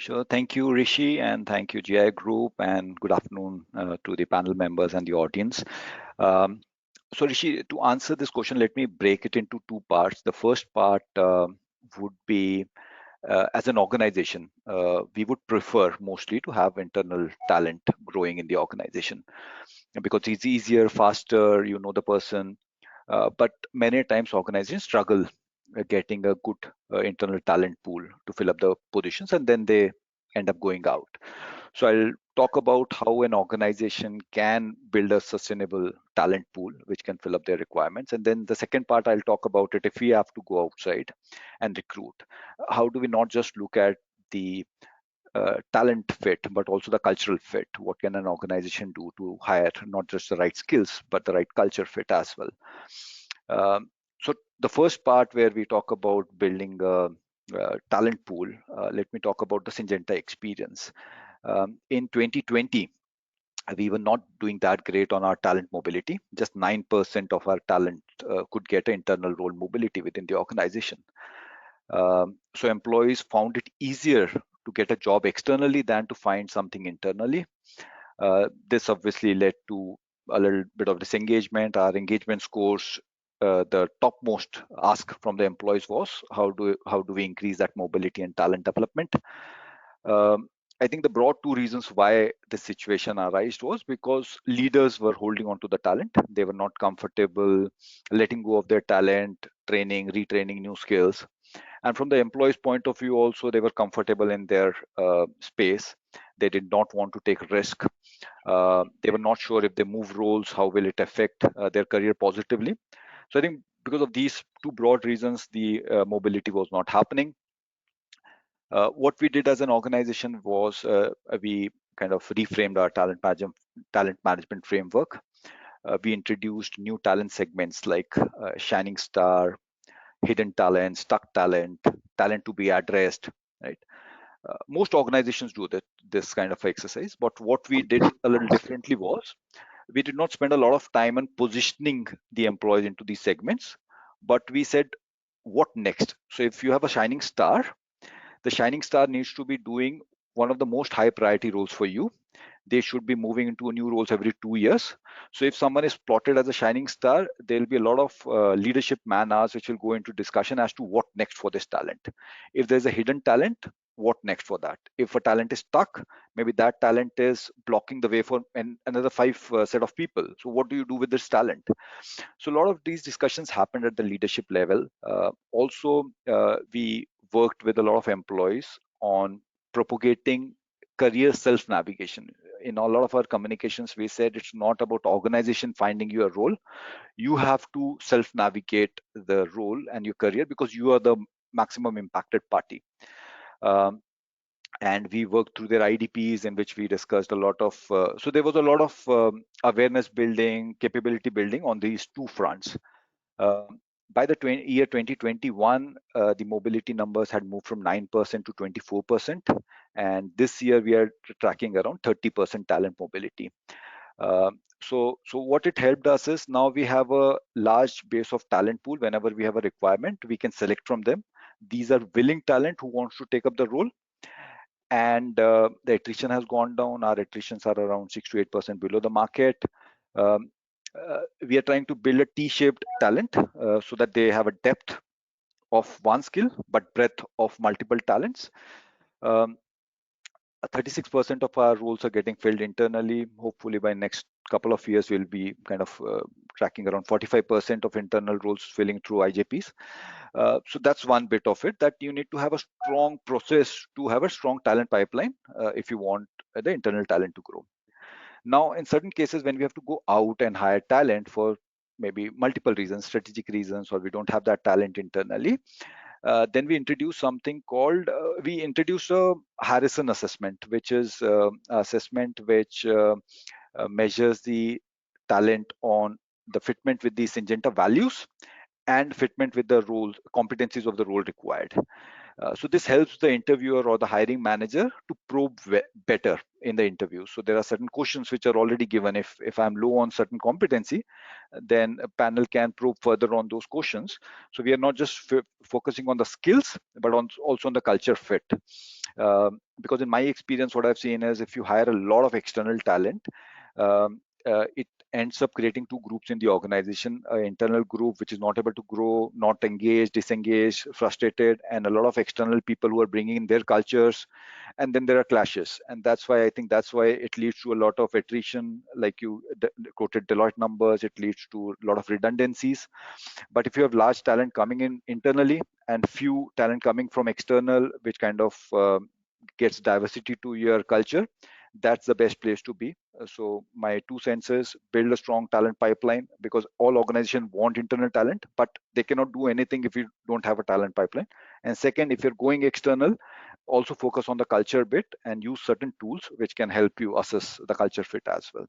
Sure. Thank you, Rishi, and thank you, GI Group, and good afternoon to the panel members and the audience. Um, so, Rishi, to answer this question, let me break it into two parts. The first part would be as an organization, we would prefer mostly to have internal talent growing in the organization because it's easier, faster, you know the person. But many times organizations struggle getting a good internal talent pool to fill up the positions, and then they end up going out. So I'll talk about how an organization can build a sustainable talent pool which can fill up their requirements. And then the second part, I'll talk about it if we have to go outside and recruit. How do we not just look at the talent fit, but also the cultural fit? What can an organization do to hire not just the right skills, but the right culture fit as well? So the first part where we talk about building a talent pool, let me talk about the Syngenta experience. In 2020, we were not doing that great on our talent mobility. Just 9% of our talent could get an internal role mobility within the organization. So employees found it easier to get a job externally than to find something internally. This obviously led to a little bit of disengagement. Our engagement scores, the topmost ask from the employees was how do we increase that mobility and talent development. I think the broad two reasons why this situation arose was because leaders were holding on to the talent. They were not comfortable letting go of their talent, training, retraining new skills. And from the employees' point of view, also, they were comfortable in their space. They did not want to take risk. They were not sure if they move roles, how will it affect their career positively. So I think because of these two broad reasons, the mobility was not happening. What we did as an organization was we kind of reframed our talent management framework. We introduced new talent segments like shining star, hidden talent, stuck talent, talent to be addressed, right? Most organizations do this kind of exercise, but what we did a little differently was we did not spend a lot of time on positioning the employees into these segments, but we said, what next? So if you have a shining star, the shining star needs to be doing one of the most high priority roles for you. They should be moving into new roles every 2 years. So if someone is plotted as a shining star, there'll be a lot of leadership man hours which will go into discussion as to what next for this talent. If there's a hidden talent, what next for that? If a talent is stuck, maybe that talent is blocking the way for another five set of people. So what do you do with this talent? So a lot of these discussions happened at the leadership level. Also, we worked with a lot of employees on propagating career self-navigation. In a lot of our communications, we said it's not about organization finding you a role. You have to self-navigate the role and your career because you are the maximum impacted party. And we worked through their IDPs in which we discussed a lot of, so there was a lot of awareness building, capability building on these two fronts. By the year 2021, the mobility numbers had moved from 9% to 24%. And this year we are tracking around 30% talent mobility. So what it helped us is now we have a large base of talent pool. Whenever we have a requirement, we can select from them. These are willing talent who wants to take up the role. And the attrition has gone down. Our attritions are around 6 to 8% below the market. We are trying to build a T-shaped talent so that they have a depth of one skill, but breadth of multiple talents. 36% of our roles are getting filled internally. Hopefully by next couple of years, we'll be kind of tracking around 45% of internal roles filling through IJPs. So that's one bit of it, that you need to have a strong process to have a strong talent pipeline if you want the internal talent to grow. Now, in certain cases, when we have to go out and hire talent for maybe multiple reasons, strategic reasons, or we don't have that talent internally, then we introduce something called, we introduce a Harrison assessment, which is assessment which measures the talent on the fitment with the Syngenta values and fitment with the role, competencies of the role required. So this helps the interviewer or the hiring manager to probe better in the interview. So there are certain questions which are already given. If I'm low on certain competency, then a panel can probe further on those questions. So we are not just focusing on the skills, but also on the culture fit. because in my experience, what I've seen is if you hire a lot of external talent, it ends up creating two groups in the organization: an internal group which is not able to grow, not engaged, disengaged, frustrated, and a lot of external people who are bringing in their cultures, and then there are clashes. And that's why I think that's why it leads to a lot of attrition. Like you quoted Deloitte numbers, it leads to a lot of redundancies. But if you have large talent coming in internally and few talent coming from external, which kind of gets diversity to your culture, that's the best place to be. So my two cents is build a strong talent pipeline, because all organizations want internal talent, but they cannot do anything if you don't have a talent pipeline. And second, if you're going external, also focus on the culture bit and use certain tools which can help you assess the culture fit as well.